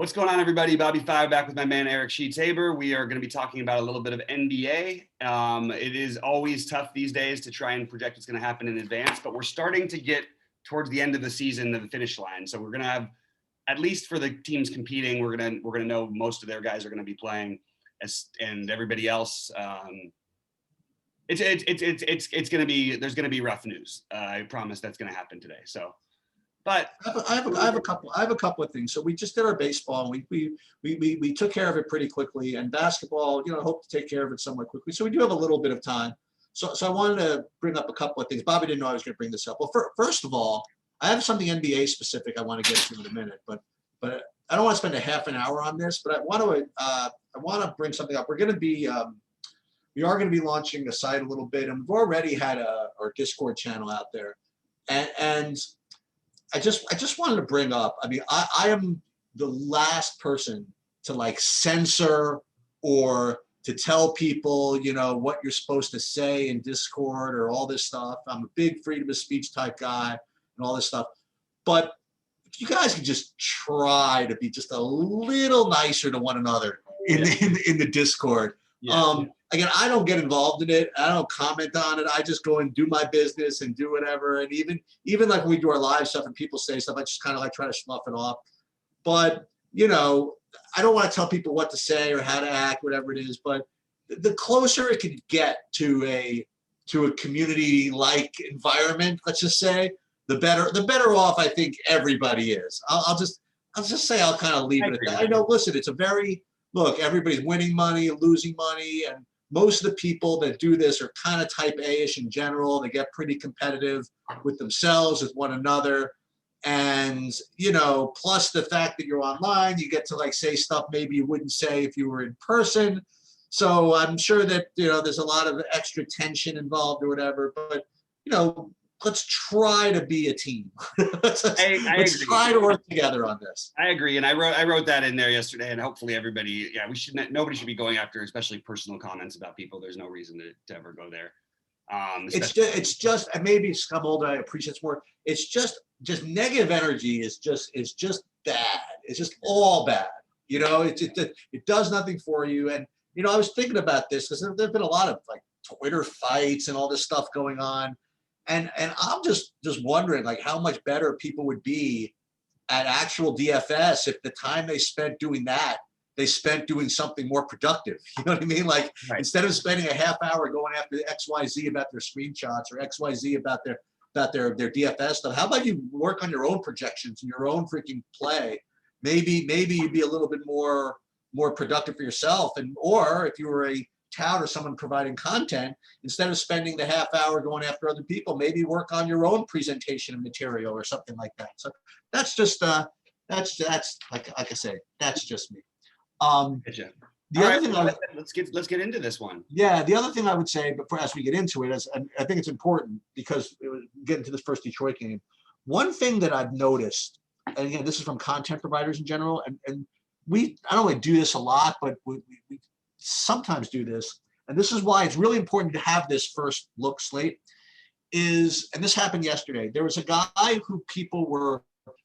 What's going on, everybody? BobbyFi back with my man Eric Sheets-Haber. We are going to be talking about a little bit of NBA. It is always tough these days to try and project what's going to happen in advance, but we're starting to get towards the end of the season, to the finish line. So we're going to have, at least for the teams competing, we're going to know most of their guys are going to be playing, and everybody else. It's going to be, there's going to be rough news. I promise that's going to happen today. So. But I have a couple of things. So we just did our baseball. And we took care of it pretty quickly, and basketball, hope to take care of it somewhat quickly. So we do have a little bit of time. So I wanted to bring up a couple of things. Bobby didn't know I was going to bring this up. Well, first of all, I have something NBA specific I want to get to in a minute, but I don't want to spend a half an hour on this. But I want to bring something up. We are going to be launching the site a little bit, and we've already had our Discord channel out there, and I just wanted to bring up, I mean, I am the last person to censor or to tell people, what you're supposed to say in Discord or all this stuff. I'm a big freedom of speech type guy and all this stuff. But if you guys can just try to be just a little nicer to one another in the Discord. Yeah. Again, I don't get involved in it. I don't comment on it. I just go and do my business and do whatever. And even like when we do our live stuff and people say stuff, I just kind of try to slough it off. But, I don't want to tell people what to say or how to act, whatever it is. But the closer it can get to a community-like environment, let's just say, the better off I think everybody is. I'll just say I'll kind of leave it at that. I know, listen, it's look, everybody's winning money, losing money, and most of the people that do this are kind of type A-ish in general. They get pretty competitive with themselves, with one another. And, plus the fact that you're online, you get to say stuff maybe you wouldn't say if you were in person. So I'm sure that, there's a lot of extra tension involved or whatever, but, let's try to be a team. let's try to work together on this. I agree, and I wrote that in there yesterday, and hopefully everybody, nobody should be going after, especially personal comments about people. There's no reason to ever go there. It's just maybe it's come older. I appreciate it more. It's just negative energy is just bad. It's just all bad. It does nothing for you. And I was thinking about this because there've been a lot of Twitter fights and all this stuff going on. And I'm just wondering how much better people would be at actual DFS if the time they spent doing that, they spent doing something more productive. You know what I mean? Right. Instead of spending a half hour going after XYZ about their screenshots or XYZ about their DFS stuff, how about you work on your own projections and your own freaking play? Maybe you'd be a little bit more productive for yourself. Or if you were a tout or someone providing content, instead of spending the half hour going after other people, maybe work on your own presentation of material or something like that. So that's just that's like I say, that's just me. The other thing, let's get into this one. Yeah, the other thing I would say, but as we get into it, and I think it's important because getting to this first Detroit game, one thing that I've noticed, and again, this is from content providers in general, and I don't really do this a lot, but we sometimes do this, and this is why it's really important to have this first look slate, and this happened yesterday. There was a guy who people were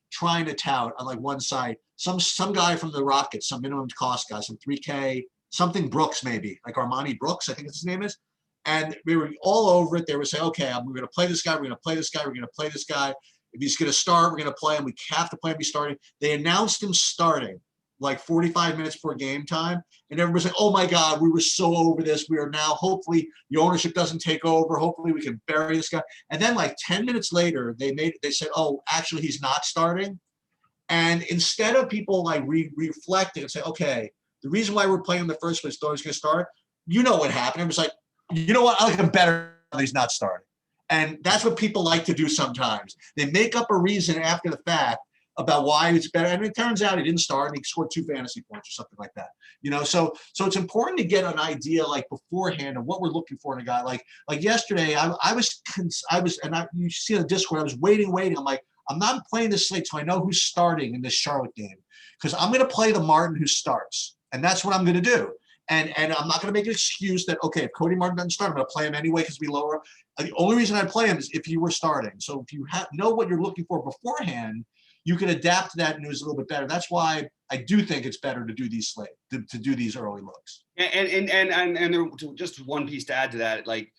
trying to tout on one side, some guy from the Rockets, some minimum cost guy, some 3K, something Brooks maybe, like Armani Brooks, I think his name is, and we were all over it. They were saying, okay, we're going to play this guy, we're going to play this guy, we're going to play this guy. If he's going to start, we're going to play him. We have to play him. He's starting. They announced him starting 45 minutes before game time, and everybody's like, oh my God, we were so over this. We are now, hopefully the ownership doesn't take over. Hopefully we can bury this guy. And then 10 minutes later, they said, oh, actually he's not starting. And instead of people reflecting and say, okay, the reason why we're playing in the first place, thought he's going to start, what happened? It was like, you know what, I like him better when he's not starting. And that's what people like to do sometimes. They make up a reason after the fact about why it's better. And it turns out he didn't start and he scored 2 fantasy points or something like that. So it's important to get an idea beforehand of what we're looking for in a guy. Like yesterday, you see on the Discord, I was waiting. I'm like, I'm not playing this slate so I know who's starting in this Charlotte game, because I'm going to play the Martin who starts, and that's what I'm going to do. And I'm not going to make an excuse that, okay, if Cody Martin doesn't start, I'm going to play him anyway because we lower. The only reason I play him is if you were starting. So if you know what you're looking for beforehand, you can adapt to that news a little bit better. That's why I do think it's better to do these to do these early looks. And there, just one piece to add to that, like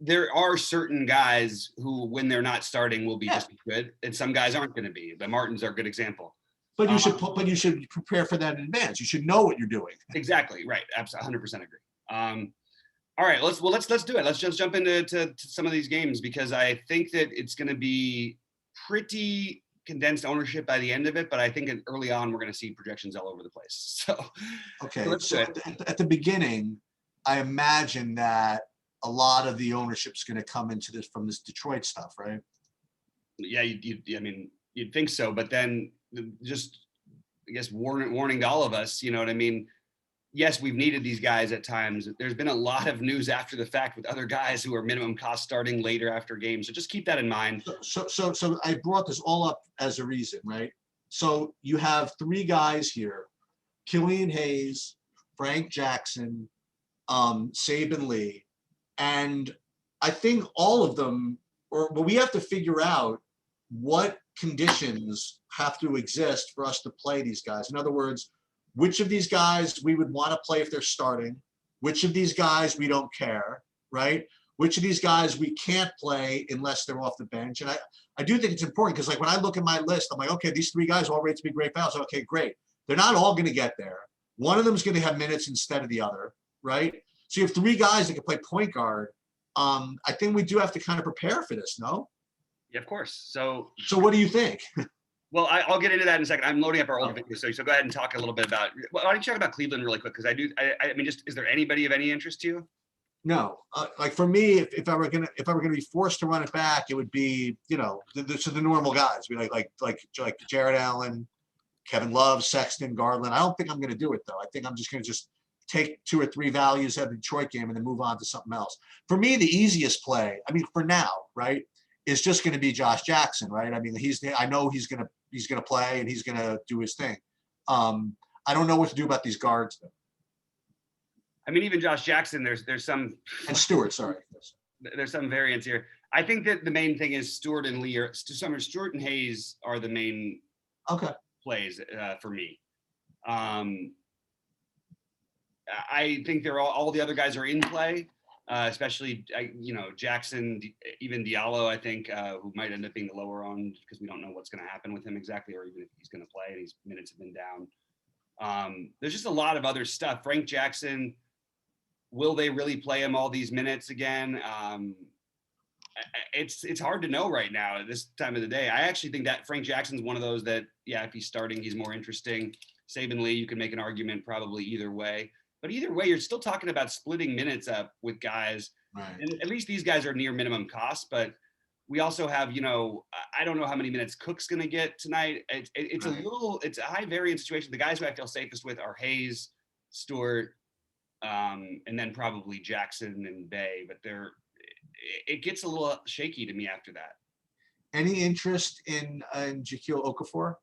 there are certain guys who, when they're not starting, will be just as good, and some guys aren't going to be. But Martins are a good example. But you should prepare for that in advance. You should know what you're doing. Exactly right. Absolutely, 100% agree. All right, let's do it. Let's just jump into some of these games, because I think that it's going to be pretty condensed ownership by the end of it, but I think early on we're going to see projections all over the place. So okay, so at the beginning, I imagine that a lot of the ownership is going to come into this from this Detroit stuff, right? Yeah, I mean, you'd think so, but then just, I guess, warning to all of us, you know what I mean? Yes, we've needed these guys at times. There's been a lot of news after the fact with other guys who are minimum cost starting later after games. So just keep that in mind. So I brought this all up as a reason, right? So you have three guys here: Killian Hayes, Frank Jackson, Saban Lee, and I think all of them, but we have to figure out what conditions have to exist for us to play these guys. In other words, which of these guys we would want to play if they're starting, which of these guys we don't care, right? Which of these guys we can't play unless they're off the bench. And I do think it's important, because like when I look at my list, I'm like, okay, these three guys all rate to be great fouls. Okay, great. They're not all going to get there. One of them is going to have minutes instead of the other, right? So you have three guys that can play point guard. I think we do have to kind of prepare for this, no? Yeah, of course. So what do you think? Well, I'll get into that in a second. I'm loading up our old video, so go ahead and talk a little bit about. Why don't you talk about Cleveland really quick? Because I mean, just, is there anybody of any interest to you? No, like for me, if I were gonna be forced to run it back, it would be, you know, the normal guys. We like Jared Allen, Kevin Love, Sexton, Garland. I don't think I'm gonna do it though. I think I'm just gonna take 2 or 3 values out of the Detroit game and then move on to something else. For me, the easiest play, I mean, for now, right, is just going to be Josh Jackson, right? I mean, I know he's gonna play and he's gonna do his thing. I don't know what to do about these guards though. I mean, even Josh Jackson, there's some, and Stewart, sorry. There's some variance here. I think that the main thing is Stewart and Lee Stewart and Hayes are the main plays for me. I think they're all the other guys are in play, especially you know, Jackson, even Diallo. I think who might end up being the lower owned, because we don't know what's going to happen with him exactly, or even if he's going to play. And his minutes have been down. There's just a lot of other stuff. Frank Jackson, will they really play him all these minutes again? It's hard to know right now at this time of the day. I actually think that Frank Jackson's one of those that, yeah, if he's starting, he's more interesting. Saban Lee, you can make an argument probably either way. But either way, you're still talking about splitting minutes up with guys. Right. And at least these guys are near minimum cost. But we also have, you know, I don't know how many minutes Cook's going to get tonight. It's right. It's a high variance situation. The guys who I feel safest with are Hayes, Stewart, and then probably Jackson and Bay. But it gets a little shaky to me after that. Any interest in Jaquil Okafor?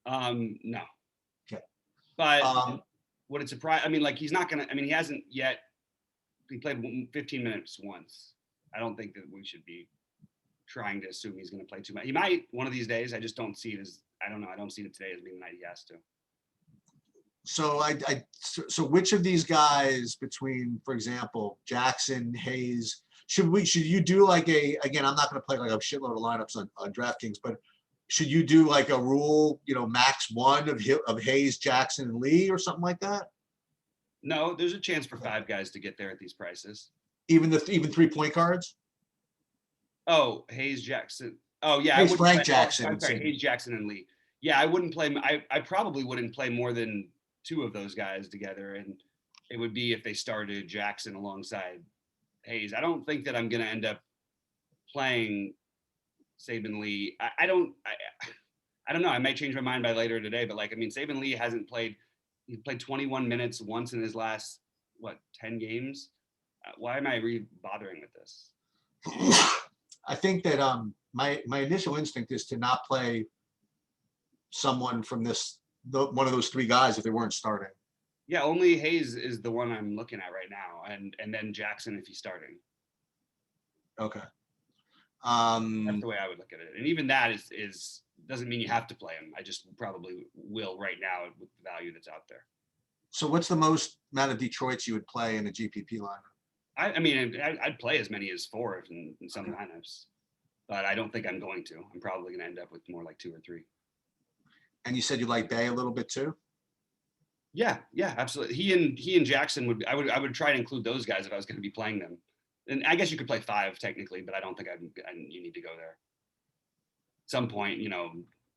No. Okay. But would it surprise? I mean, like, he's not gonna. I mean, he hasn't yet. He played 15 minutes once. I don't think that we should be trying to assume he's going to play too much. He might one of these days. I just don't see it as. I don't know. I don't see it today as being the night he has to. So which of these guys between, for example, Jackson, Hayes, should you do like again, I'm not going to play like a shitload of lineups on DraftKings, but should you do like a rule, you know, max 1 of Hayes, Jackson, and Lee or something like that? No, there's a chance for 5 guys to get there at these prices. Even 3 point guards? Oh, Hayes, Jackson. Oh yeah, Hayes, Frank Jackson. I'm sorry, Hayes, Jackson, and Lee. Yeah, I wouldn't play. I probably wouldn't play more than 2 of those guys together, and it would be if they started Jackson alongside Hayes. I don't think that I'm going to end up playing Saban Lee. I don't know. I might change my mind by later today, but like, I mean, Saban Lee hasn't played. He played 21 minutes once in his last 10 games. Why am I bothering with this? I think that my initial instinct is to not play someone from one of those 3 guys if they weren't starting. Yeah, only Hayes is the one I'm looking at right now, and then Jackson if he's starting. Okay. That's the way I would look at it. And even that is doesn't mean you have to play him. I just probably will right now with the value that's out there. So what's the most amount of Detroits you would play in a GPP lineup? I mean, I'd play as many as 4 in some lineups, but I don't think I'm going to. I'm probably going to end up with more like 2 or 3. And you said you like Bay a little bit too? Yeah, absolutely. He and Jackson I would try to include those guys if I was going to be playing them. And I guess you could play 5 technically, but I don't think you need to go there. At some point,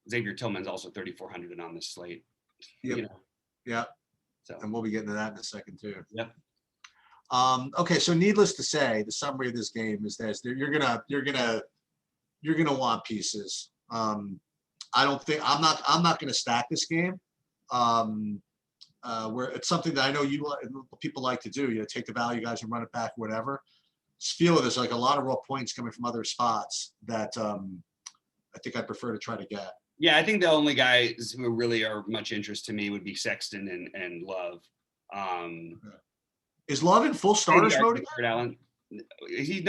Xavier Tillman's also 3,400 and on this slate. Yep. Yeah. So, and we'll be getting to that in a second too. Yep. Okay, so needless to say, the summary of this game is this: you're gonna want pieces. I'm not gonna stack this game. Where it's something that I know people like to do. Take the value guys and run it back, whatever. Just feel there's like a lot of raw points coming from other spots that I think I prefer to try to get. Yeah, I think the only guys who really are much interest to me would be Sexton and Love. Is Love in full starters mode again? Allen. He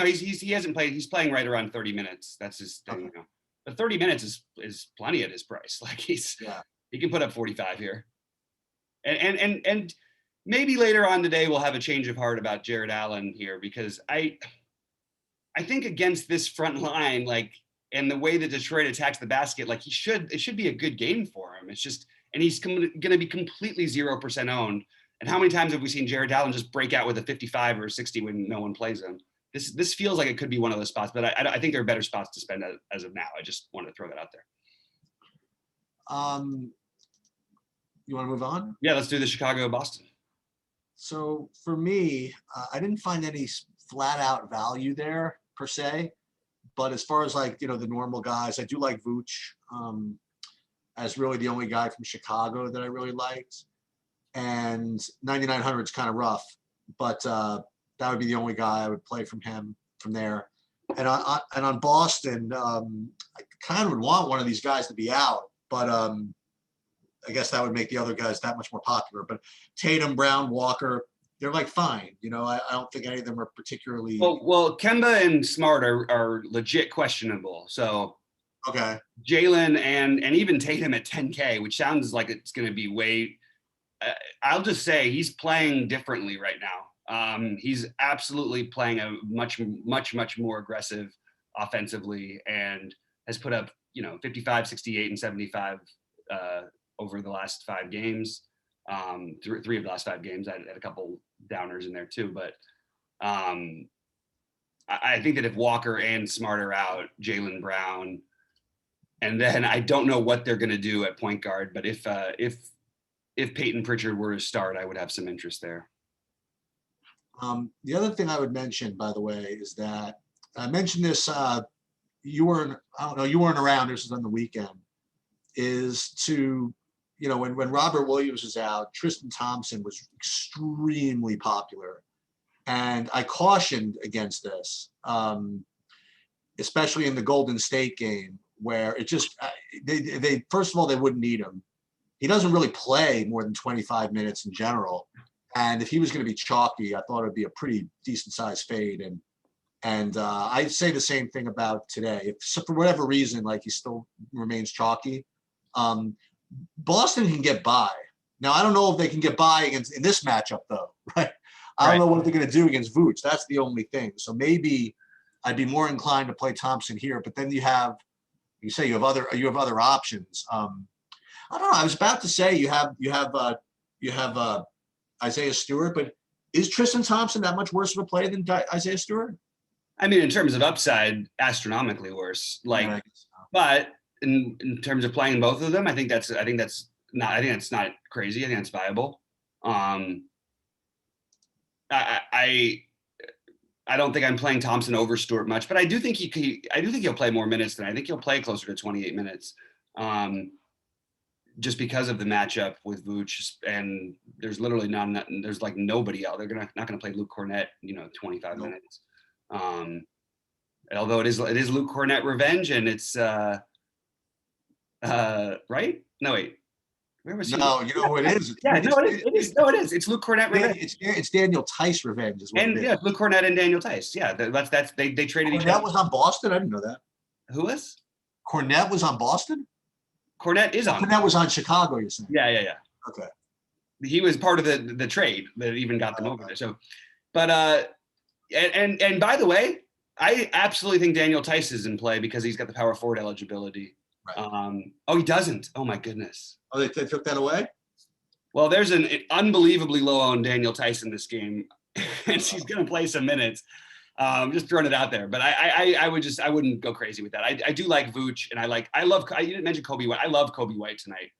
hasn't played. He's playing right around 30 minutes. That's his thing. Okay. But 30 minutes is plenty at his price. Like he can put up 45 here. And maybe later on today we'll have a change of heart about Jared Allen here, because I think against this front line, like, and the way that Detroit attacks the basket, like it should be a good game for him. It's just, and he's going to be completely 0% owned. And how many times have we seen Jared Allen just break out with a 55 or 60 when no one plays him? This feels like it could be one of those spots, but I think there are better spots to spend as of now. I just wanted to throw that out there. You want to move on? Yeah, let's do the Chicago-Boston. So for me, I didn't find any flat out value there per se. But as far as like, the normal guys, I do like Vooch as really the only guy from Chicago that I really liked. And 9,900 is kind of rough, but that would be the only guy I would play from there. And on Boston, I kind of would want one of these guys to be out, but I guess that would make the other guys that much more popular. But Tatum, Brown, Walker, they're like fine. I don't think any of them are particularly. Well, Kemba and Smart are legit questionable. So okay, Jalen and even Tatum at 10K, which sounds like it's going to be way. I'll just say he's playing differently right now. He's absolutely playing a much more aggressive offensively, and has put up 55, 68, and 75 over the last 5 games. 3 of the last 5 games. I had a couple downers in there too, but I think that if Walker and Smart are out, Jaylen Brown, and then I don't know what they're going to do at point guard, but if Peyton Pritchard were to start, I would have some interest there. The other thing I would mention, by the way, is that I mentioned this. You weren't around. This was on the weekend. Is to when Robert Williams was out, Tristan Thompson was extremely popular. And I cautioned against this, especially in the Golden State game, where it just, they first of all, they wouldn't need him. He doesn't really play more than 25 minutes in general. And if he was going to be chalky, I thought it'd be a pretty decent sized fade. And I'd say the same thing about today. If so, for whatever reason, like he still remains chalky, Boston can get by. Now, I don't know if they can get by in this matchup, though, right? I don't know what they're going to do against Vooch. That's the only thing. So maybe I'd be more inclined to play Thompson here. But then you have other options. I don't know. I was about to say you have Isaiah Stewart, but is Tristan Thompson that much worse of a player than Isaiah Stewart? I mean, in terms of upside, astronomically worse. Like, but in terms of playing both of them, I think that's not crazy. I think that's viable. I don't think I'm playing Thompson over Stewart much, but I do think he'll play more minutes than I think he'll play closer to 28 minutes. Just because of the matchup with Vooch, and there's literally there's like nobody out. They're not going to play Luke Cornett, 25 minutes. Although it is Luke Cornett revenge, and it's right? No, wait. Where was he? No, you know who it is. Yeah, no, it is. No, it is. It's Luke Cornett revenge. It's Daniel Tice revenge is what And it is. yeah, Luke Cornett and Daniel Tice. Yeah, that's they traded each Cornett other. was on Boston. I didn't know that. Who was? Cornett was on Boston. Cornett is on. Cornett was on Chicago. You're saying? Yeah. Okay. He was part of the trade that even got them over there. So, but and by the way, I absolutely think Daniel Tice is in play because he's got the power forward eligibility. Right. Oh, he doesn't. Oh my goodness. Oh, they took that away? Well, there's an unbelievably low on Daniel Tice in this game, and she's going to play some minutes. Just throwing it out there, but I wouldn't go crazy with that. I do like Vooch, and you didn't mention Kobe White. I love Kobe White tonight.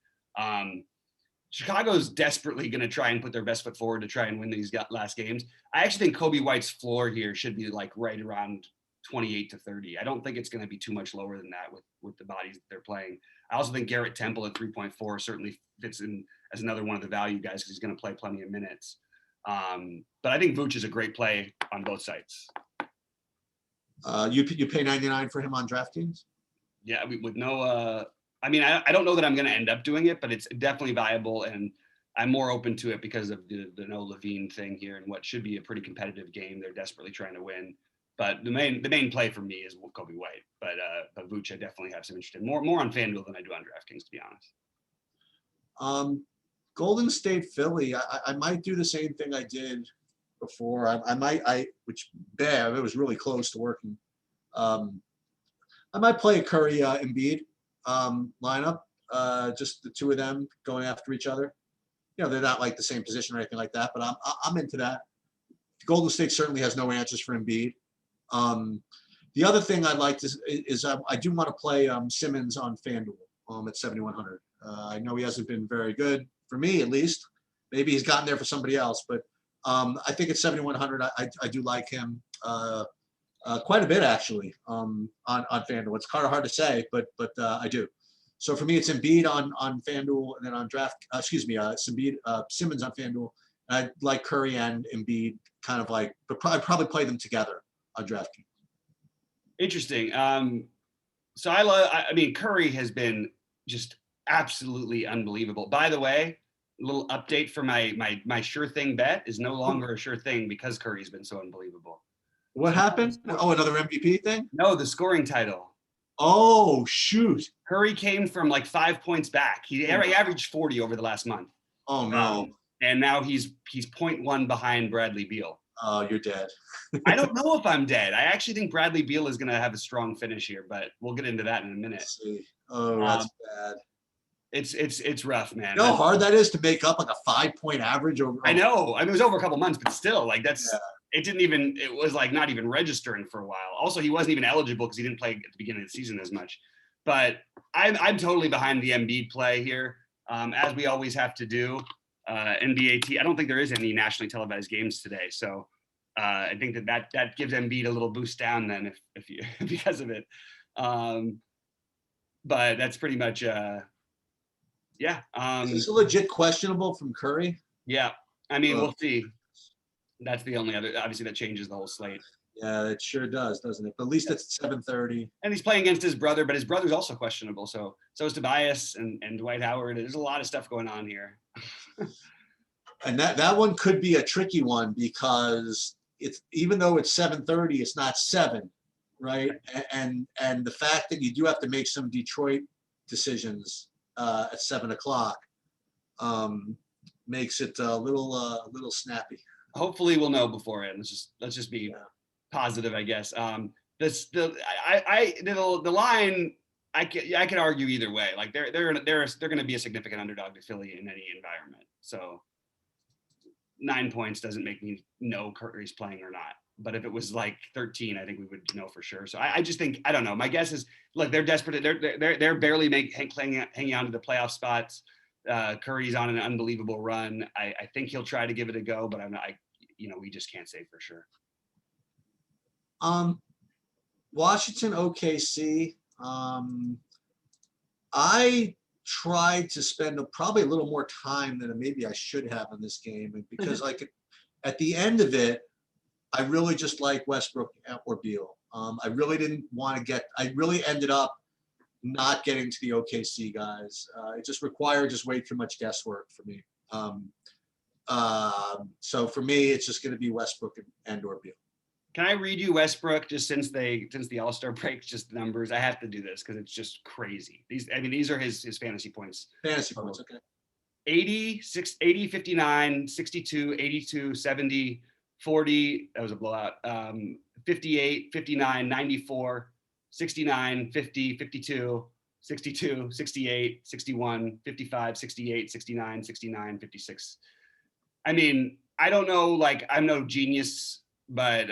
Chicago's desperately going to try and put their best foot forward to try and win these last games. I actually think Kobe White's floor here should be like right around 28 to 30. I don't think it's going to be too much lower than that with the bodies that they're playing. I also think Garrett Temple at 3.4 certainly fits in as another one of the value guys because he's going to play plenty of minutes. But I think Vooch is a great play on both sides. You pay 99 for him on DraftKings? Yeah, with no. I mean, I don't know that I'm going to end up doing it, but it's definitely viable, and I'm more open to it because of the no Levine thing here and what should be a pretty competitive game. They're desperately trying to win, but the main play for me is Kobe White. But Vooch, I definitely have some interest in more on FanDuel than I do on DraftKings, to be honest. Golden State Philly. I might do the same thing I did before. It was really close to working. I might play a Curry Embiid lineup, just the two of them going after each other. You know, they're not like the same position or anything like that, but I'm into that. Golden State certainly has no answers for Embiid. The other thing I'd like to is I do want to play Simmons on FanDuel at 7,100. I know he hasn't been very good for me, at least. Maybe he's gotten there for somebody else, but I think at 7,100, I do like him quite a bit actually on FanDuel. It's kind of hard to say, but I do. So for me, it's Embiid on FanDuel, and then on Simmons on FanDuel. And I like Curry and Embiid kind of like, but I'd probably play them together on DraftKings. Interesting. So I mean, Curry has been just absolutely unbelievable. By the way, a little update for my sure thing bet is no longer a sure thing because Curry's been so unbelievable. What happened? Oh, another MVP thing? No, the scoring title. Oh, shoot. Curry came from like 5 points back. He averaged 40 over the last month. Oh, no. And now he's 0.1 behind Bradley Beal. Oh, you're dead. I don't know if I'm dead. I actually think Bradley Beal is going to have a strong finish here, but we'll get into that in a minute. Let's see. Oh, that's bad. It's rough, man. You know how hard that is to make up like a 5-point average over. I know. I mean, it was over a couple months, but still, like it was like not even registering for a while. Also, he wasn't even eligible because he didn't play at the beginning of the season as much. But I'm totally behind the Embiid play here, as we always have to do. NBA I don't think there is any nationally televised games today, so I think that gives Embiid a little boost down then if you because of it. But that's pretty much yeah. Is this a legit questionable from Curry? Yeah, I mean we'll see. That's the only other. Obviously, that changes the whole slate. Yeah, it sure does, doesn't it? But at least it's 7:30. And he's playing against his brother, but his brother's also questionable. So is Tobias and Dwight Howard. There's a lot of stuff going on here. And that one could be a tricky one because it's even though it's 7:30, it's not 7, right? And the fact that you do have to make some Detroit decisions at 7 o'clock makes it a little snappy. Hopefully we'll know beforehand. Let's just be positive, I guess. The line I can argue either way. Like they're going to be a significant underdog to Philly in any environment. So 9 points doesn't make me know Curry's playing or not. But if it was like 13, I think we would know for sure. So I just think I don't know. My guess is look, they're desperate. They're barely hanging on to the playoff spots. Curry's on an unbelievable run. I think he'll try to give it a go, but we just can't say for sure. Washington, OKC. I tried to spend probably a little more time than maybe I should have in this game because at the end of it, I really just like Westbrook or Beal. I really didn't want to I really ended up not getting to the OKC guys. It just required just way too much guesswork for me. So for me, it's just going to be Westbrook and or Beal. Can I read you Westbrook just since the All-Star break, just the numbers? I have to do this because it's just crazy. These are his fantasy points. Fantasy points, okay. 80, 80, 59, 62, 82, 70, 40. That was a blowout. 58, 59, 94, 69, 50, 52, 62, 68, 61, 55, 68, 69, 69, 56. I mean, I don't know, like, I'm no genius, but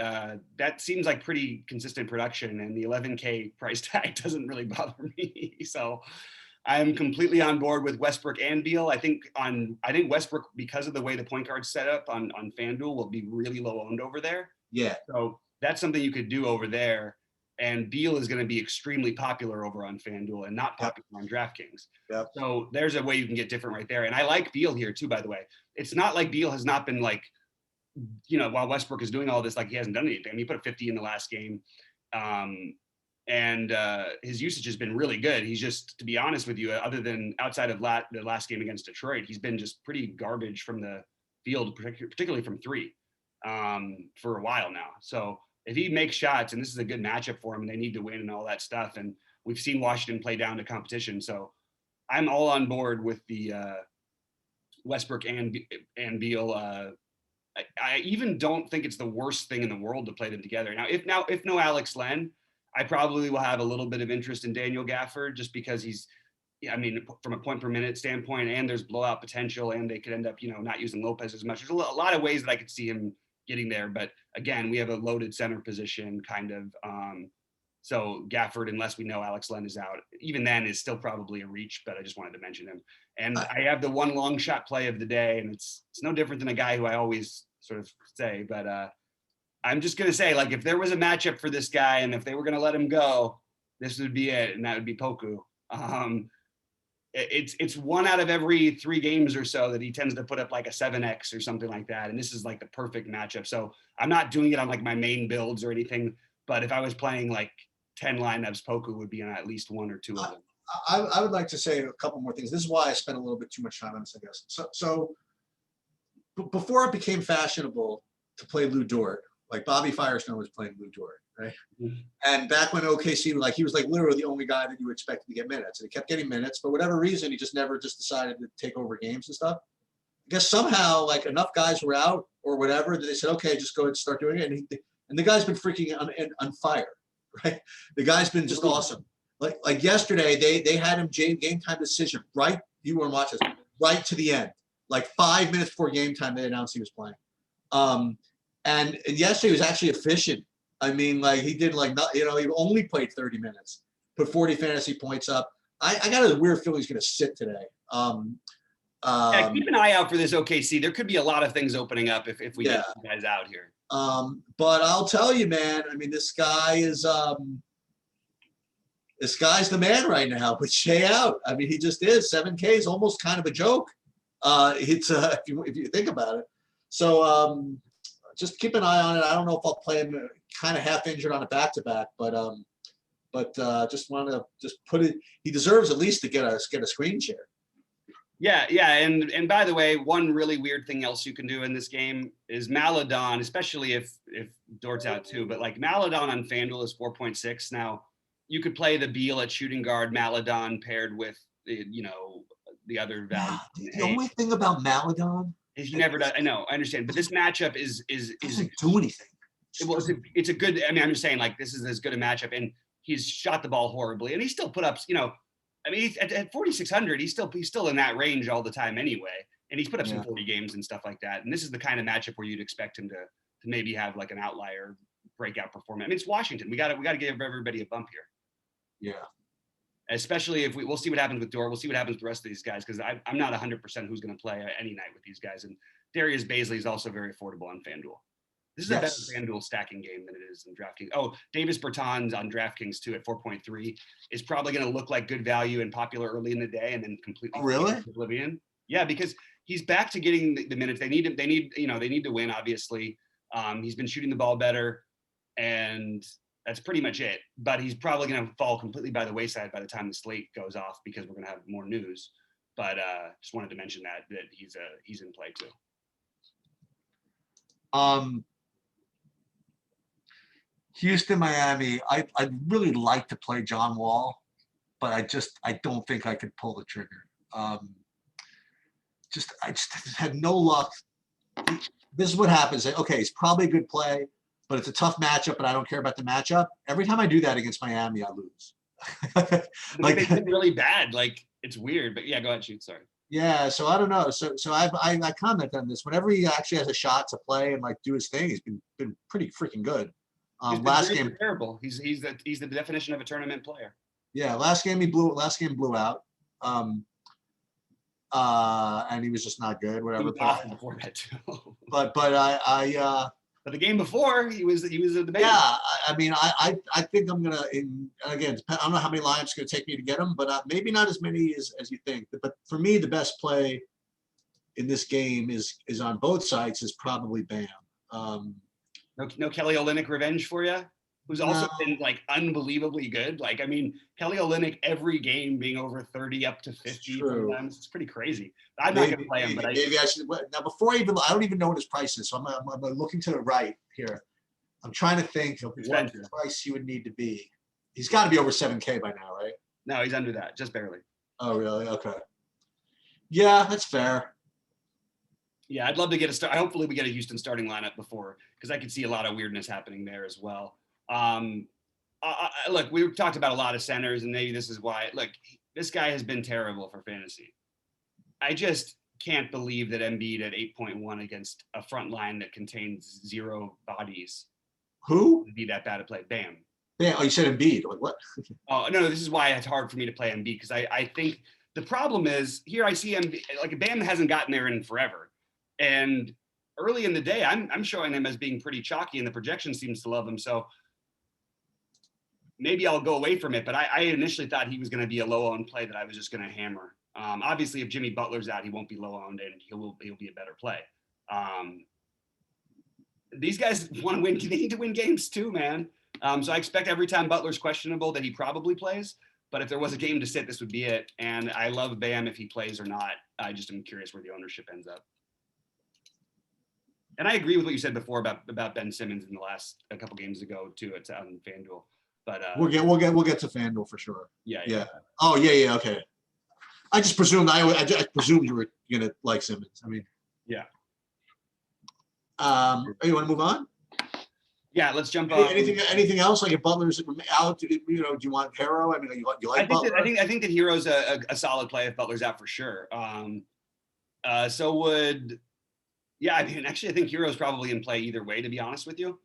that seems like pretty consistent production, and the 11K price tag doesn't really bother me. So I'm completely on board with Westbrook and Beal. I think Westbrook, because of the way the point guard's set up on FanDuel, will be really low owned over there. Yeah. So that's something you could do over there. And Beal is going to be extremely popular over on FanDuel and not popular on DraftKings. Yep. So there's a way you can get different right there. And I like Beal here too, by the way. It's not like Beal has not been like, while Westbrook is doing all this, like he hasn't done anything. I mean, he put a 50 in the last game. And his usage has been really good. He's just, to be honest with you, other than outside of the last game against Detroit, he's been just pretty garbage from the field, particularly from three, for a while now. So if he makes shots, and this is a good matchup for him, and they need to win and all that stuff, and we've seen Washington play down to competition, so I'm all on board with the Westbrook and Beal. I even don't think it's the worst thing in the world to play them together. If no Alex Len, I probably will have a little bit of interest in Daniel Gafford, just because from a point per minute standpoint, and there's blowout potential, and they could end up, not using Lopez as much. There's a lot of ways that I could see him getting there. But again, we have a loaded center position kind of. So Gafford, unless we know Alex Len is out, even then is still probably a reach, but I just wanted to mention him. And I have the one long shot play of the day, and it's no different than a guy who I always sort of say, but I'm just going to say, like, if there was a matchup for this guy and if they were going to let him go, this would be it. And that would be Poku. It's 1 out of every 3 games or so that he tends to put up like a 7X or something like that. And this is like the perfect matchup. So I'm not doing it on like my main builds or anything, but if I was playing like 10 lineups, Poku would be on at least 1 or 2 of them. I would like to say a couple more things. This is why I spent a little bit too much time on this, I guess. So before it became fashionable to play Lou Dort, like Bobby Firestone was playing Lou Dort, right? Mm-hmm. And back when OKC, he was like literally the only guy that you expected to get minutes. And he kept getting minutes. For whatever reason, he just never decided to take over games and stuff. I guess somehow, like, enough guys were out or whatever that they said, okay, just go ahead and start doing it. And the guy's been freaking on fire, right? The guy's been just awesome. Like yesterday, they had him game time decision, right? You weren't watching this, right to the end. Like 5 minutes before game time, they announced he was playing. And yesterday was actually efficient. I mean, like, he did he only played 30 minutes, put 40 fantasy points up. I got a weird feeling he's going to sit today. Keep an eye out for this OKC. There could be a lot of things opening up if we get guys out here. But I'll tell you, man, I mean, this guy's the man right now. But Shea out. I mean, he just is. 7K is almost kind of a joke. It's if you think about it. So just keep an eye on it. I don't know if I'll play him kind of half injured on a back-to-back, but just want to put it. He deserves at least to get a screen share. Yeah, and by the way, one really weird thing else you can do in this game is Maladon, especially if Dort's out too. But like Maladon on FanDuel is 4.6 now. You could play the Beal at shooting guard, Maladon paired with the other value. The only thing about Maladon is he never does. I know, I understand, but this matchup is doesn't do anything. It's a good. I mean, I'm just saying, like, this is as good a matchup, and he's shot the ball horribly, and he still put up. I mean, at 4,600, he's still in that range all the time anyway, and he's put up some 40 games and stuff like that. And this is the kind of matchup where you'd expect him to maybe have like an outlier breakout performance. I mean, it's Washington. We got to give everybody a bump here. Yeah. Especially if we'll see what happens with Dort. We'll see what happens with the rest of these guys, because I'm not 100% who's going to play any night with these guys. And Darius Baisley is also very affordable on FanDuel. This is a better FanDuel stacking game than it is in DraftKings. Oh, Davis Bertans on DraftKings too at 4.3 is probably going to look like good value and popular early in the day, and then completely oblivion. Yeah, because he's back to getting the minutes. They need him. They need to win. Obviously, he's been shooting the ball better, and That's pretty much it. But he's probably going to fall completely by the wayside by the time the slate goes off because we're going to have more news. But just wanted to mention that he's in play too. Houston, Miami. I'd really like to play John Wall, but I don't think I could pull the trigger. I just had no luck. This is what happens. Okay, it's probably a good play, but it's a tough matchup, and I don't care about the matchup. Every time I do that against Miami, I lose. Like they've been really bad. Like it's weird, but yeah, go ahead, shoot. Sorry. Yeah, so I don't know. So I comment on this. Whenever he actually has a shot to play and like do his thing, he's been pretty freaking good. Last game terrible. He's the definition of a tournament player. Yeah, last game blew out. And he was just not good. Whatever. He was awful before that too. But But the game before he was the best. Yeah, I mean, I think I'm gonna. Again, I don't know how many lineups it's gonna take me to get him, but maybe not as many as you think. But for me, the best play in this game is on both sides is probably Bam. No Kelly Olynyk revenge for you, who's also been like unbelievably good. Like, I mean, Kelly Olynyk every game being over 30 up to 50 sometimes. It's pretty crazy. I'm not gonna play him, but maybe I should. Now, before I don't even know what his price is, so I'm looking to the right here. I'm trying to think of what price he would need to be. He's got to be over 7K by now, right? No, he's under that, just barely. Oh, really? Okay. Yeah, that's fair. Yeah, I'd love to get a start. Hopefully we get a Houston starting lineup before, because I could see a lot of weirdness happening there as well. Look, we talked about a lot of centers, and maybe this is why. Look, this guy has been terrible for fantasy. I just can't believe that Embiid at 8.1 against a front line that contains 0 bodies. Who would be that bad at play? Bam. Yeah. Oh, you said Embiid. Like what? Oh no, this is why it's hard for me to play Embiid, because I think the problem is here I see Embiid, like Bam hasn't gotten there in forever. And early in the day, I'm showing him as being pretty chalky, and the projection seems to love him. So maybe I'll go away from it. But I initially thought he was going to be a low-owned play that I was just going to hammer. Obviously, if Jimmy Butler's out, he won't be low-owned, and he'll be a better play. These guys want to win. They need to win games too, man. So I expect every time Butler's questionable that he probably plays. But if there was a game to sit, this would be it. And I love Bam if he plays or not. I just am curious where the ownership ends up. And I agree with what you said before about Ben Simmons in the last a couple games ago too. It's on FanDuel, but we'll get to FanDuel for sure. Yeah. Oh yeah. Okay. I just presumed I presumed you were gonna like Simmons. I mean, yeah. You want to move on? Yeah, let's jump on. Anything else? Like if Butler's out, do you want Hero? I mean, you like Butler? I think that Hero's a solid play if Butler's out for sure. So would. Yeah, I mean, actually, I think Hero's probably in play either way, to be honest with you.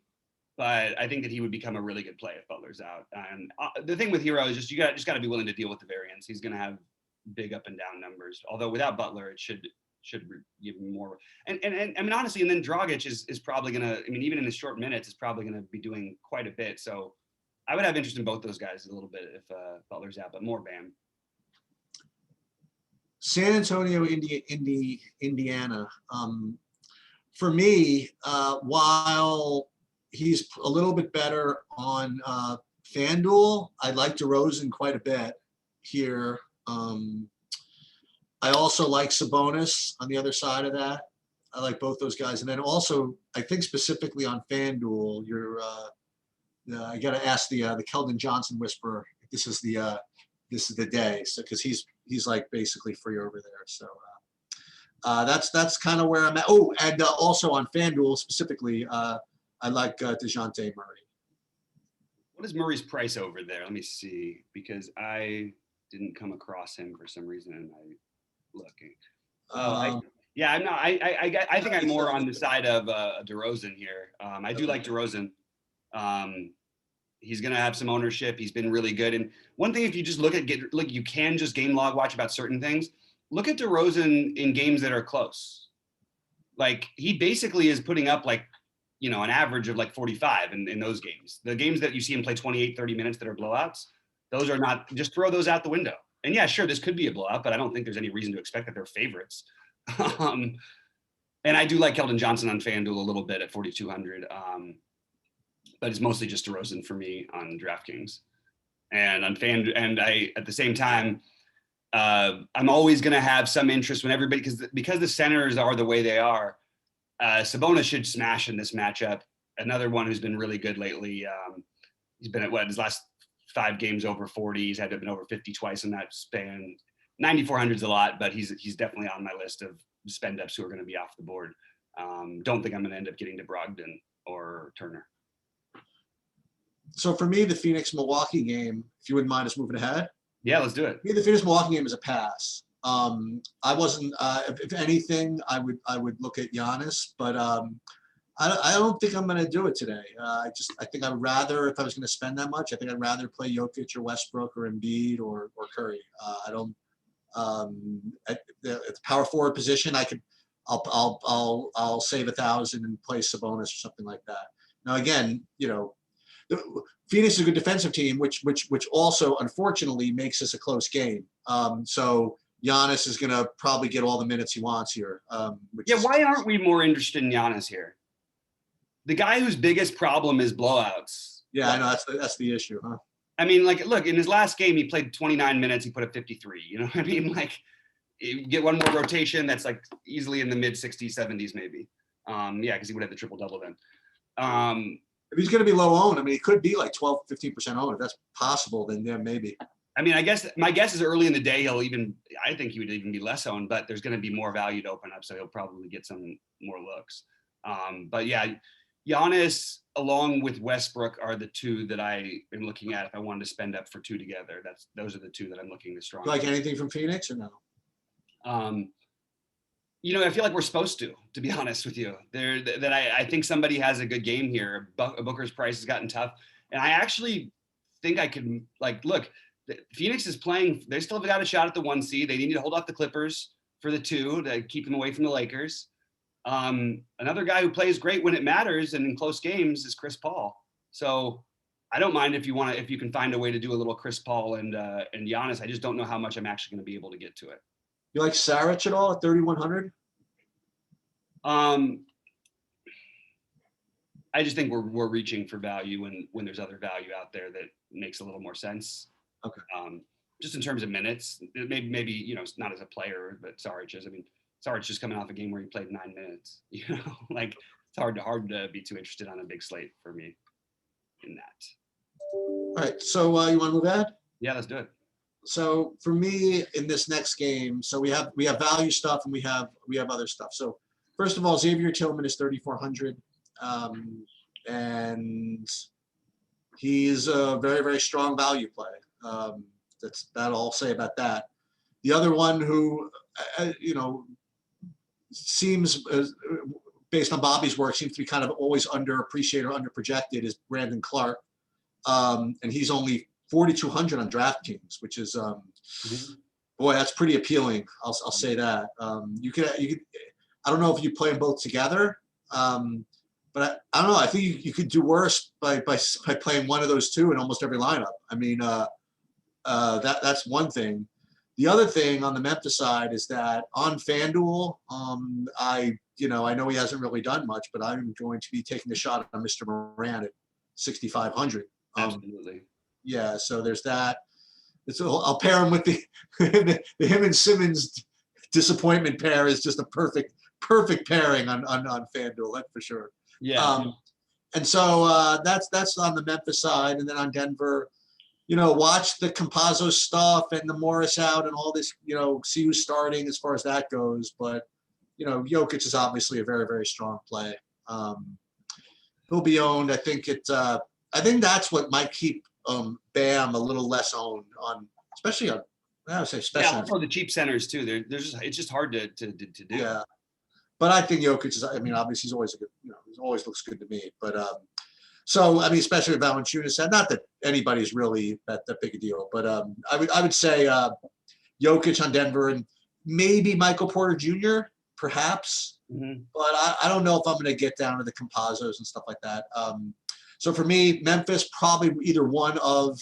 But I think that he would become a really good play if Butler's out. And the thing with Hero is just you got to be willing to deal with the variance. He's going to have big up and down numbers. Although without Butler, it should give him more. And I mean, honestly, and then Dragic is probably going to. I mean, even in his short minutes, is probably going to be doing quite a bit. So I would have interest in both those guys a little bit if Butler's out, but more Bam. San Antonio, Indiana. For me, while he's a little bit better on FanDuel, I like DeRozan quite a bit here. I also like Sabonis on the other side of that. I like both those guys. And then also, I think specifically on FanDuel, I got to ask the Keldon Johnson whisperer if this is the day. So because he's like basically free over there. So. That's kind of where I'm at. Oh, and also on FanDuel specifically, I like DeJounte Murray. What is Murray's price over there? Let me see, because I didn't come across him for some reason, and I'm looking. I'm not. I think I'm more on the side of DeRozan here. I do like DeRozan. He's going to have some ownership. He's been really good. And one thing, if you just you can just game log watch about certain things. Look at DeRozan in games that are close. Like he basically is putting up like, an average of like 45 in those games. The games that you see him play 28, 30 minutes that are blowouts, those are not, just throw those out the window. And yeah, sure, this could be a blowout, but I don't think there's any reason to expect that they're favorites. And I do like Keldon Johnson on FanDuel a little bit at 4,200. but it's mostly just DeRozan for me on DraftKings. And on at the same time, I'm always going to have some interest when everybody, because the centers are the way they are. Sabonis should smash in this matchup. Another one who's been really good lately. He's been at his last 5 games over 40. He's had to have been over 50 twice in that span. 9,400 is a lot, but he's definitely on my list of spend ups who are going to be off the board. Don't think I'm going to end up getting to Brogdon or Turner. So for me, the Phoenix-Milwaukee game, if you wouldn't mind us moving ahead. Yeah, let's do it. Me, the Phoenix-Milwaukee game is a pass. I wasn't. If anything, I would look at Giannis, but I don't think I'm going to do it today. I think I'd rather, if I was going to spend that much, I think I'd rather play Jokic or Westbrook or Embiid or Curry. I don't. At the power forward position, I'll save 1,000 and play Sabonis or something like that. Now again, Phoenix is a good defensive team, which also unfortunately makes this a close game. So Giannis is going to probably get all the minutes he wants here. Why aren't we more interested in Giannis here? The guy whose biggest problem is blowouts. Yeah, I know that's the issue, huh? I mean, look, in his last game, he played 29 minutes. He put up 53. You know what I mean? You get one more rotation, that's easily in the mid 60s, 70s, maybe. Because he would have the triple double then. If he's going to be low owned, I mean, he could be 12, 15% owned. If that's possible, then yeah, maybe. I mean, my guess is early in the day, I think he would even be less owned, but there's going to be more value to open up. So he'll probably get some more looks. But yeah, Giannis along with Westbrook are the two that I am looking at if I wanted to spend up for 2 together. Those are the two that I'm looking to strong. You like anything from Phoenix or no? I feel like we're supposed to be honest with you. I think somebody has a good game here. Booker's price has gotten tough. And I actually think I can look, Phoenix is playing, they still have got a shot at the 1 seed. They need to hold off the Clippers for the 2 to keep them away from the Lakers. Another guy who plays great when it matters and in close games is Chris Paul. So I don't mind if you can find a way to do a little Chris Paul and Giannis. I just don't know how much I'm actually going to be able to get to it. You like Saric at all at 3,100? I just think we're reaching for value when there's other value out there that makes a little more sense. Okay. Just in terms of minutes, maybe not as a player, but Saric is. I mean, Sarge just coming off a game where he played 9 minutes. It's hard to be too interested on a big slate for me in that. All right, so you want to move ahead? Yeah, let's do it. So for me in this next game, so we have value stuff and we have other stuff. So first of all, Xavier Tillman is 3,400, and he's a very, very strong value play. That's all I'll say about that. The other one who seems, based on Bobby's work, seems to be kind of always underappreciated or underprojected is Brandon Clark. And he's only 4,200 on DraftKings, which is, boy, that's pretty appealing. I'll say that. You could, I don't know if you play them both together, but I don't know. I think you could do worse by playing one of those 2 in almost every lineup. I mean, that's one thing. The other thing on the Memphis side is that on FanDuel, I know he hasn't really done much, but I'm going to be taking the shot on Mr. Moran at 6,500. Absolutely. Yeah, so there's that. I'll pair him with the him and Simmons disappointment pair is just a perfect pairing on FanDuel, that's for sure. Yeah. And so that's on the Memphis side, and then on Denver, watch the Campazzo stuff and the Morris out and all this, see who's starting as far as that goes. But, Jokic is obviously a very, very strong play. He'll be owned. I think that's what might keep Bam a little less owned on, especially on, I would say especially. Yeah, also the cheap centers too. It's just hard to do. Yeah. But I think Jokic is, obviously he's always a good, he always looks good to me. But, so, especially with Valanciunas, not that anybody's really that big a deal, but I would say Jokic on Denver and maybe Michael Porter Jr., perhaps. Mm-hmm. But I don't know if I'm going to get down to the Campazzos and stuff like that. So for me, Memphis, probably either one of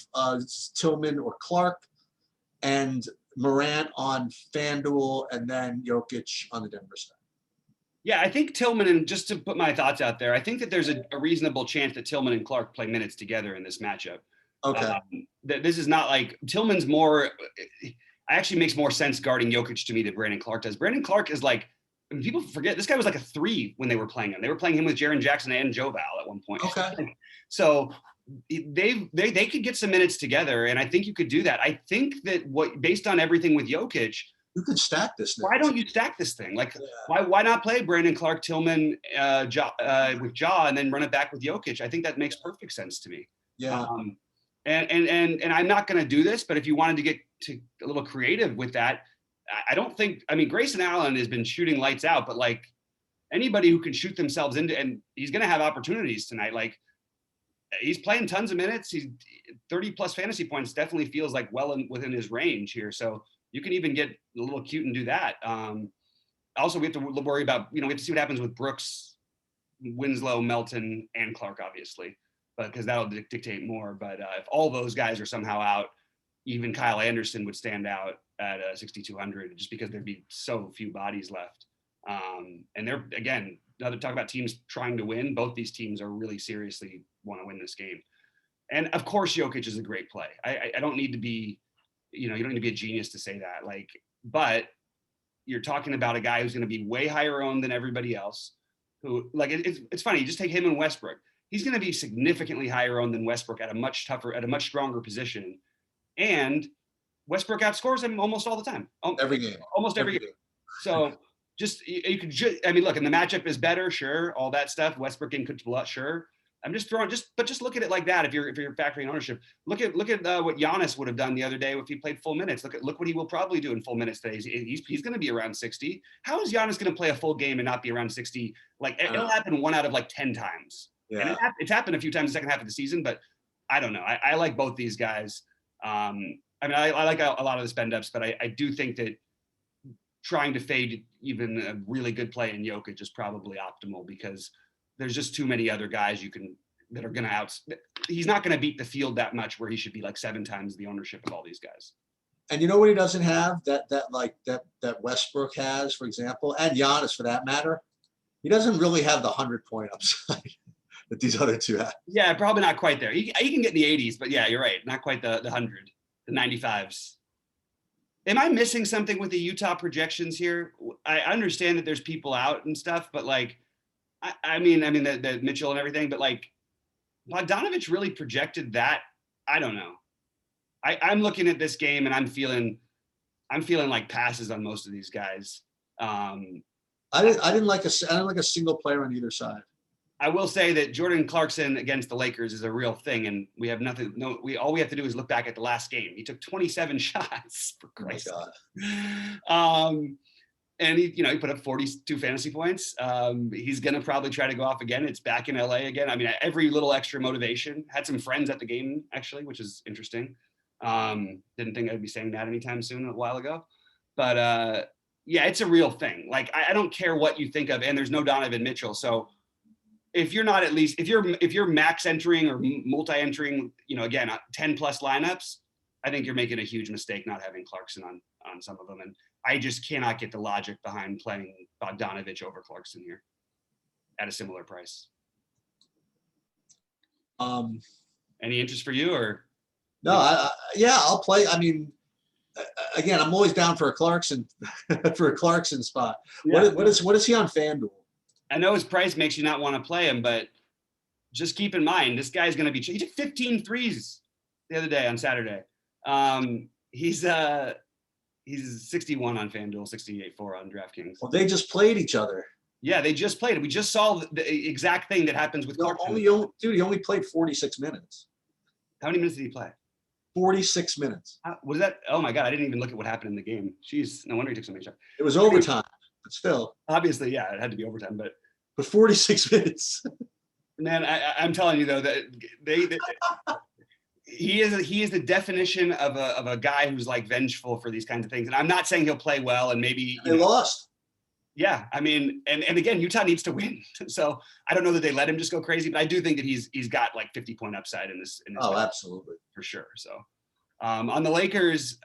Tillman or Clark, and Morant on FanDuel, and then Jokic on the Denver side. Yeah, I think Tillman, and just to put my thoughts out there, I think that there's a reasonable chance that Tillman and Clark play minutes together in this matchup. Okay. That this is not like Tillman's more, actually makes more sense guarding Jokic to me than Brandon Clark does. Brandon Clark is like, I mean, people forget this guy was like a 3 when they were playing him. They were playing him with Jaren Jackson and Joe Val at one point. Okay. So they could get some minutes together, and I think you could do that. I think that based on everything with Jokic, you could stack this. Why don't you stack this thing? Like, why not play Brandon Clark, Tillman, with Ja, and then run it back with Jokic? I think that makes perfect sense to me. Yeah. And I'm not going to do this, but if you wanted to get to a little creative with that, I don't think. I mean, Grayson Allen has been shooting lights out, but like anybody who can shoot themselves into, and he's going to have opportunities tonight. Like he's playing tons of minutes. He's 30 plus fantasy points. Definitely feels like within his range here. So you can even get a little cute and do that. Also, we have to worry about, we have to see what happens with Brooks, Winslow, Melton, and Clark, obviously, but because that'll dictate more. But if all those guys are somehow out, even Kyle Anderson would stand out at 6,200 just because there'd be so few bodies left. And they're, again, now to talk about teams trying to win, both these teams are really seriously want to win this game. And of course, Jokic is a great play. I don't need to be, you don't need to be a genius to say that. Like, but you're talking about a guy who's going to be way higher owned than everybody else. Who, like, it's funny. You just take him and Westbrook. He's going to be significantly higher owned than Westbrook at a much stronger position. And Westbrook outscores him almost all the time. Every game. Almost every game. So you could I mean, look, and the matchup is better, sure. All that stuff. Westbrook getting cooked blood, sure. I'm just throwing but just look at it like that. If you're factoring ownership, look at what Giannis would have done the other day if he played full minutes. Look what he will probably do in full minutes today. He's going to be around 60. How is Giannis going to play a full game and not be around 60? Like it'll happen 1 out of like 10 times. Yeah. And it's happened a few times the second half of the season, but I don't know. I like both these guys. I mean, I like a lot of the spend ups, but I do think that trying to fade even a really good play in Jokic is probably optimal because there's just too many other guys that are going to he's not going to beat the field that much where he should be like 7 times the ownership of all these guys. And you know what he doesn't have that Westbrook has, for example, and Giannis for that matter? He doesn't really have the 100-point upside that these other two have. Yeah, probably not quite there. He can get in the 80s, but yeah, you're right. Not quite the 100, the 95s. Am I missing something with the Utah projections here? I understand that there's people out and stuff, but like, I mean the Mitchell and everything, but like Bogdanovich really projected that. I don't know. I'm looking at this game and I'm feeling like passes on most of these guys. I didn't like a single player on either side. I will say that Jordan Clarkson against the Lakers is a real thing, and we have nothing. All we have to do is look back at the last game. He took 27 shots. For Christ's sake. And he put up 42 fantasy points. He's gonna probably try to go off again. It's back in LA again. I mean, every little extra motivation. Had some friends at the game actually, which is interesting. Didn't think I'd be saying that anytime soon a while ago, but yeah, it's a real thing. Like I don't care what you think of, and there's no Donovan Mitchell, so. If you're not if you're max entering or multi-entering, again, 10 plus lineups, I think you're making a huge mistake not having Clarkson on some of them. And I just cannot get the logic behind playing Bogdanovich over Clarkson here at a similar price. Any interest for you or? No, I'll play. I mean, again, I'm always down for a Clarkson spot. Yeah. What is he on FanDuel? I know his price makes you not want to play him, but just keep in mind, this guy's going to be, he took 15 threes the other day on Saturday. He's 61 on FanDuel, 68.4 on DraftKings. Well, they just played each other. Yeah, they just played. We just saw the exact thing that happens with Clarkson. He only played 46 minutes. How many minutes did he play? 46 minutes. Was that? Oh my God, I didn't even look at what happened in the game. Jeez, no wonder he took so many shots. It was overtime. But still, obviously, yeah, it had to be overtime, but 46 minutes. Man, I'm telling you though that he is the definition of a guy who's like vengeful for these kinds of things. And I'm not saying he'll play well, and maybe they lost. Yeah, I mean, and again, Utah needs to win, so I don't know that they let him just go crazy, but I do think that he's got like 50-point upside in this. Oh, absolutely, for sure. So on the Lakers,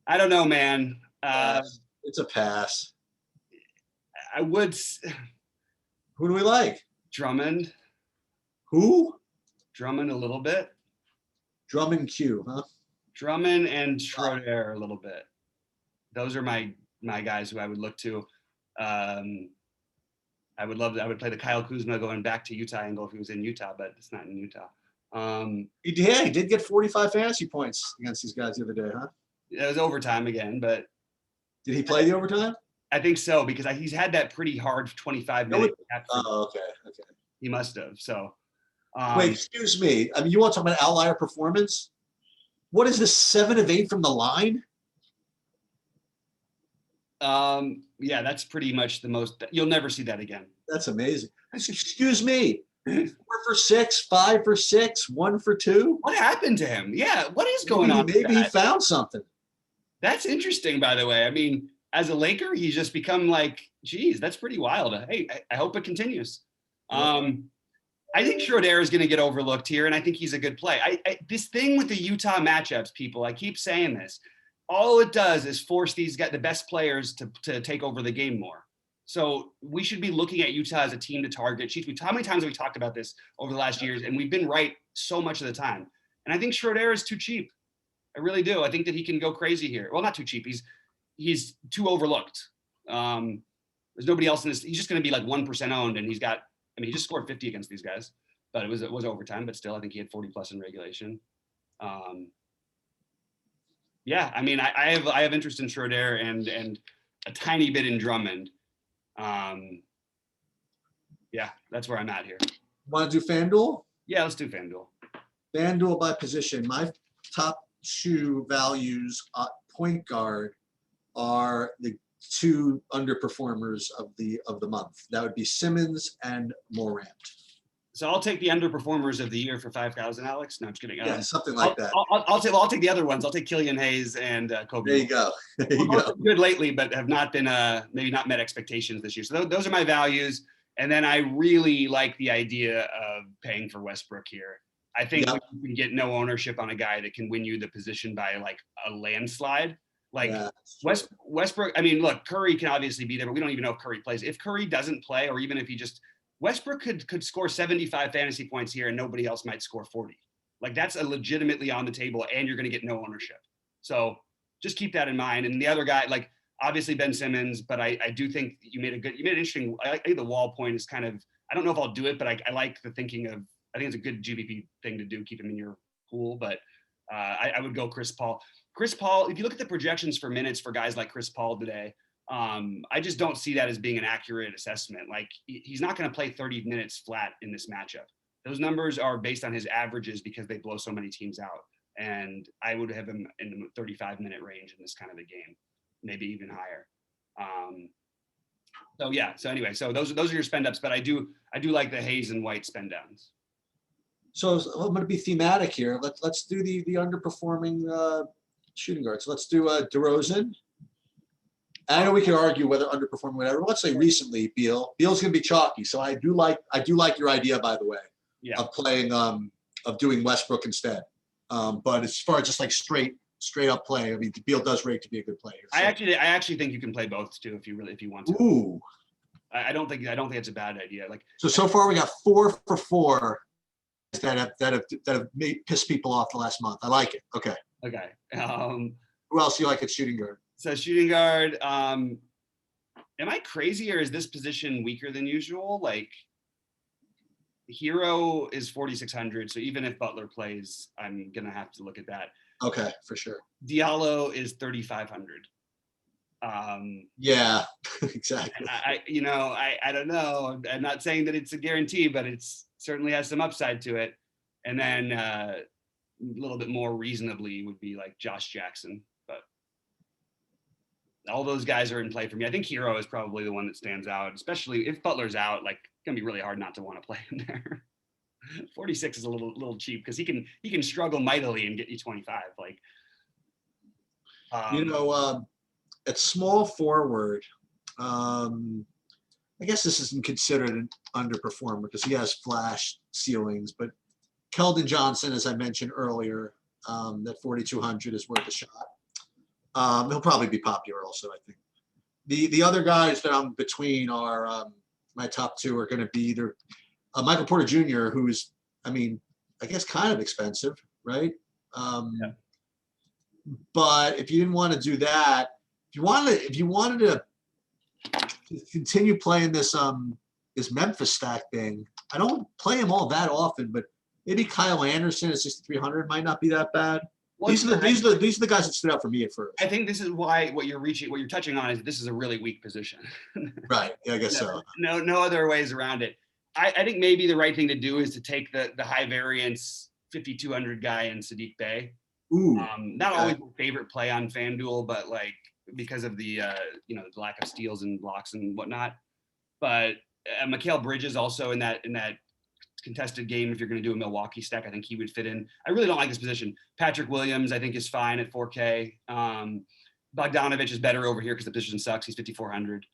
I don't know, man. It's a pass. I would Who do we like? Drummond. Who? Drummond a little bit. Drummond Q, huh? Drummond and Schroeder a little bit. Those are my guys who I would look to. I would play the Kyle Kuzma going back to Utah angle if he was in Utah, but it's not in Utah. He did get 45 fantasy points against these guys the other day, huh? It was overtime again, but did he play the overtime? I think so because he's had that pretty hard 25-minute. Oh, okay. He must have. So, wait, excuse me. I mean, you want to talk about outlier performance? What is this 7 of 8 from the line? Yeah, that's pretty much the most. You'll never see that again. That's amazing. Excuse me. 4 for 6, 5 for 6, 1 for 2. What happened to him? Yeah, what is going on? Maybe he found something. That's interesting, by the way. I mean, as a Laker, he's just become like, geez, that's pretty wild. Hey, I hope it continues. I think Schroeder is going to get overlooked here, and I think he's a good play. This thing with the Utah matchups, people, I keep saying this. All it does is force these guys, the best players, to take over the game more. So we should be looking at Utah as a team to target. How many times have we talked about this over the last years? And we've been right so much of the time. And I think Schroeder is too cheap. I really do. I think that he can go crazy here. Well, not too cheap. He's too overlooked. There's nobody else in this. He's just going to be like 1% owned, and he just scored 50 against these guys, but it was overtime. But still, I think he had 40 plus in regulation. Yeah, I mean, I have interest in Schroeder and a tiny bit in Drummond. Yeah, that's where I'm at here. Want to do FanDuel? Yeah, let's do FanDuel. FanDuel by position. My top 2 values at point guard are the 2 underperformers of the month. That would be Simmons and Morant. So I'll take the underperformers of the year for 5,000, Alex. No, I'm just kidding. Yeah, something like that. I'll take the other ones. I'll take Killian Hayes and Kobe. There you go. There you go. Good lately, but have not been maybe not met expectations this year. So those are my values. And then I really like the idea of paying for Westbrook here. I think you can get no ownership on a guy that can win you the position by like a landslide. Like Westbrook, I mean, look, Curry can obviously be there, but we don't even know if Curry plays. If Curry doesn't play, or even if he just Westbrook could score 75 fantasy points here and nobody else might score 40. Like that's a legitimately on the table and you're going to get no ownership. So just keep that in mind. And the other guy, like obviously Ben Simmons, but I do think you made an interesting, I think the wall point is kind of, I don't know if I'll do it, but I like the thinking of, I think it's a good GVP thing to do, keep him in your pool, but I would go Chris Paul. Chris Paul, if you look at the projections for minutes for guys like Chris Paul today, I just don't see that as being an accurate assessment. Like he's not going to play 30 minutes flat in this matchup. Those numbers are based on his averages because they blow so many teams out. And I would have him in the 35-minute range in this kind of a game, maybe even higher. So yeah. So anyway, so those are your spend ups, but I do like the Hayes and White spend downs. So I'm going to be thematic here. Let's do the underperforming shooting guards. Let's do DeRozan. I know we can argue whether underperforming, whatever. Let's say recently, Beal. Beal's going to be chalky, so I do like your idea, by the way, of playing of doing Westbrook instead. But as far as just like straight up play, I mean, Beal does rate to be a good player. So. I actually think you can play both too if you want to. Ooh. I don't think it's a bad idea. Like so far we got 4 for 4 that have pissed people off the last month. I like it. Okay. Okay. Who else do you like at shooting guard? So shooting guard, am I crazy or is this position weaker than usual? Like Hero is 4,600. So even if Butler plays, I'm going to have to look at that. Okay, for sure. Diallo is 3,500. Yeah, exactly. I don't know. I'm not saying that it's a guarantee, but it's certainly has some upside to it. And then a little bit more reasonably would be like Josh Jackson. All those guys are in play for me. I think Hero is probably the one that stands out, especially if Butler's out. Like, it's gonna be really hard not to want to play him there. 46 is a little cheap because he can struggle mightily and get you 25. Like, at small forward, I guess this isn't considered an underperformer because he has flash ceilings. But Keldon Johnson, as I mentioned earlier, that 4,200 is worth a shot. He'll probably be popular also, I think. The other guys that I'm between are my top two are going to be either Michael Porter Jr., who's, I mean, I guess kind of expensive, right? Yeah. But if you didn't want to do that, if you wanted to continue playing this Memphis stack thing, I don't play him all that often, but maybe Kyle Anderson at 6,300 might not be that bad. Well, These are the guys that stood out for me at first. I think this is why what you're touching on is this is a really weak position. Right. Yeah, I guess so. No other ways around it. I think maybe the right thing to do is to take the high variance 5,200 guy in Sadiq Bey. Ooh. Not always my favorite play on FanDuel, but like because of the the lack of steals and blocks and whatnot. But Mikal Bridges also in that contested game. If you're going to do a Milwaukee stack, I think he would fit in. I really don't like this position. Patrick Williams, I think, is fine at 4K. Bogdanovich is better over here because the position sucks. He's 5,400.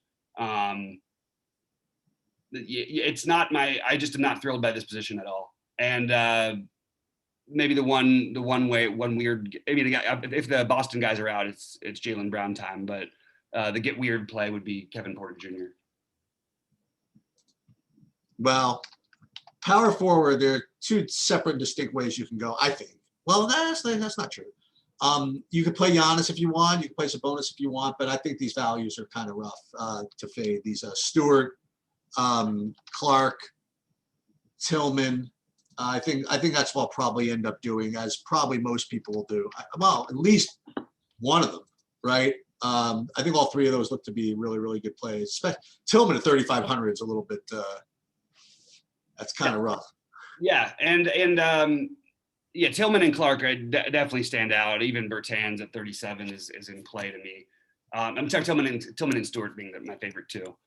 It's not I just am not thrilled by this position at all. And maybe the one weird, maybe the guy, if the Boston guys are out, it's Jaylen Brown time. But the get weird play would be Kevin Porter Jr. Well, power forward, there are two separate, distinct ways you can go, I think. Well, that's not true. You could play Giannis if you want. You can play Sabonis if you want, but I think these values are kind of rough to fade. These Stewart, Clark, Tillman. I think that's what I'll probably end up doing, as probably most people will do. Well, at least one of them, right? I think all three of those look to be really, really good plays. Tillman at 3,500 is a little bit. That's kind of rough. Yeah, and Tillman and Clark definitely stand out. Even Bertans at 37 is in play to me. I'm sorry, Tillman and Stewart being my favorite too.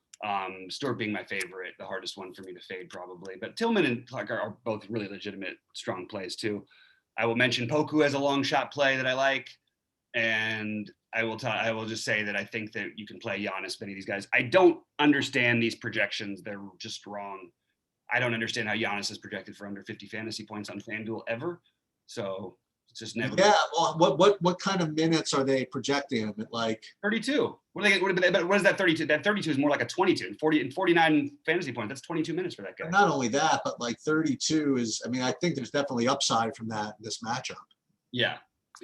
Stewart being my favorite, the hardest one for me to fade probably. But Tillman and Clark are both really legitimate, strong plays too. I will mention Poku as a long shot play that I like, and I will just say that I think that you can play Giannis, many of these guys. I don't understand these projections; they're just wrong. I don't understand how Giannis is projected for under 50 fantasy points on FanDuel ever. So it's just never. Yeah. Well, what kind of minutes are they projecting him at? Like 32. What is that 32? That 32 is more like a 22. 40 and 49 fantasy points. That's 22 minutes for that guy. Not only that, but like 32 is. I mean, I think there's definitely upside from this matchup. Yeah,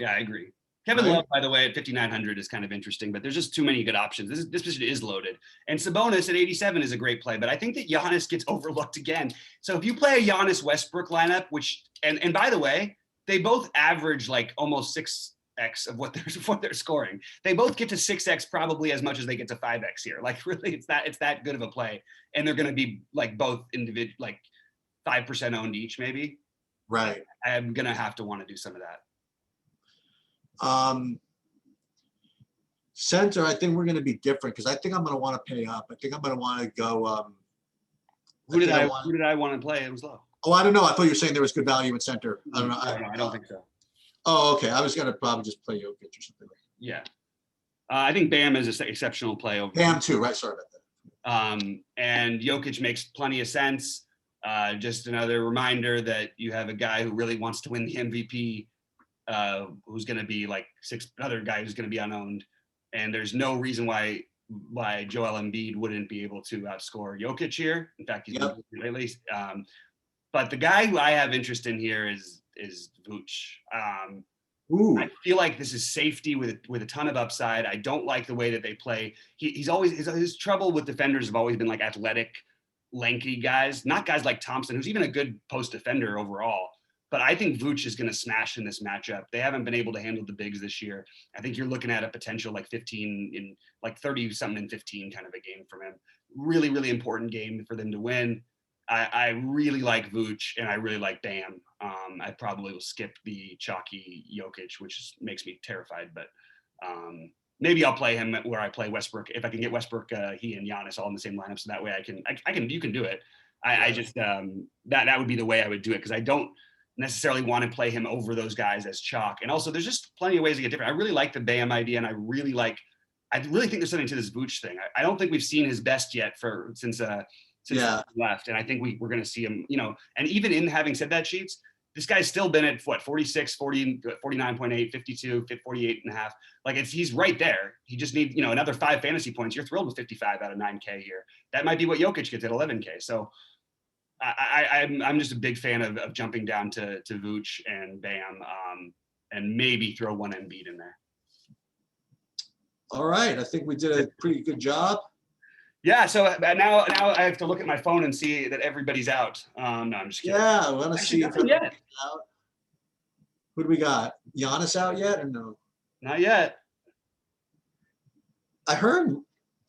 I agree. Kevin Love, by the way, at 5,900 is kind of interesting, but there's just too many good options. This position is loaded. And Sabonis at 87 is a great play, but I think that Giannis gets overlooked again. So if you play a Giannis Westbrook lineup, which, and by the way, they both average like almost 6x of what they're scoring. They both get to 6x probably as much as they get to 5x here. Like really, it's that good of a play. And they're going to be like both individual, like 5% owned each maybe. Right. I'm going to have to want to do some of that. Center, I think we're going to be different because I think I'm going to want to pay up. I think I'm going to want to go. Who did I want to play? It was low. Oh, I don't know. I thought you were saying there was good value at center. I don't know. I don't think so. Oh, okay. I was going to probably just play Jokic or something. Yeah. I think Bam is an exceptional play over. Bam too, right? Sorry about that. And Jokic makes plenty of sense. Just another reminder that you have a guy who really wants to win the MVP. Who's going to be like another guy who's going to be unowned, and there's no reason why Joel Embiid wouldn't be able to outscore Jokic here. In fact, he's been lately. But the guy who I have interest in here is Vooch. I feel like this is safety with a ton of upside. I don't like the way that they play. He's always his trouble with defenders have always been like athletic, lanky guys, not guys like Thompson, who's even a good post defender overall. But I think Vooch is going to smash in this matchup. They haven't been able to handle the bigs this year. I think you're looking at a potential like 15 in like 30 something in 15 kind of a game from him. Really, really important game for them to win. I really like Vooch and I really like Bam. I probably will skip the chalky Jokic, which makes me terrified. But maybe I'll play him where I play Westbrook. If I can get Westbrook, he and Giannis all in the same lineup, so that way you can do it. I just that would be the way I would do it because I don't necessarily want to play him over those guys as chalk. And also there's just plenty of ways to get different. I really like the Bam idea. And I really think there's something to this Vooch thing. I don't think we've seen his best yet since he left. And I think we're going to see him, and even in having said that, Sheets, this guy's still been at what, 46, 40, 49.8, 52, 48 and a half. Like he's right there. He just needs, another 5 fantasy points. You're thrilled with 55 out of 9K here. That might be what Jokic gets at 11K. So I'm just a big fan of jumping down to Vooch and Bam, and maybe throw one Embiid in there. All right, I think we did a pretty good job. Yeah, so now I have to look at my phone and see that everybody's out. No, I'm just kidding. Yeah, I want to see if everybody's out. Who do we got? Giannis out yet or no? Not yet. I heard,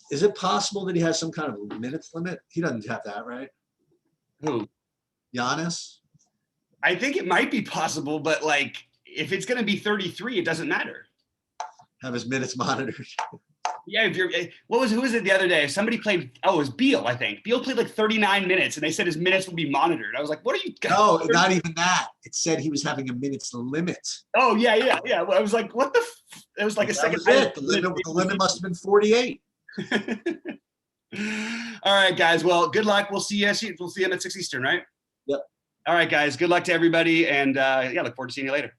is it possible that he has some kind of minutes limit? He doesn't have that, right? Who? Giannis? I think it might be possible, but like if it's going to be 33, it doesn't matter. Have his minutes monitored. Yeah, who was it the other day? Somebody played, it was Beal, I think. Beal played like 39 minutes and they said his minutes would be monitored. I was like, what are you guys? No, not even that. It said he was having a minutes limit. Oh, yeah. Well, I was like, what the? It was like a second. The limit must have been 48. All right, guys. Well, good luck. We'll see you. We'll see him at 6 Eastern, right? Yep. All right, guys. Good luck to everybody. And look forward to seeing you later.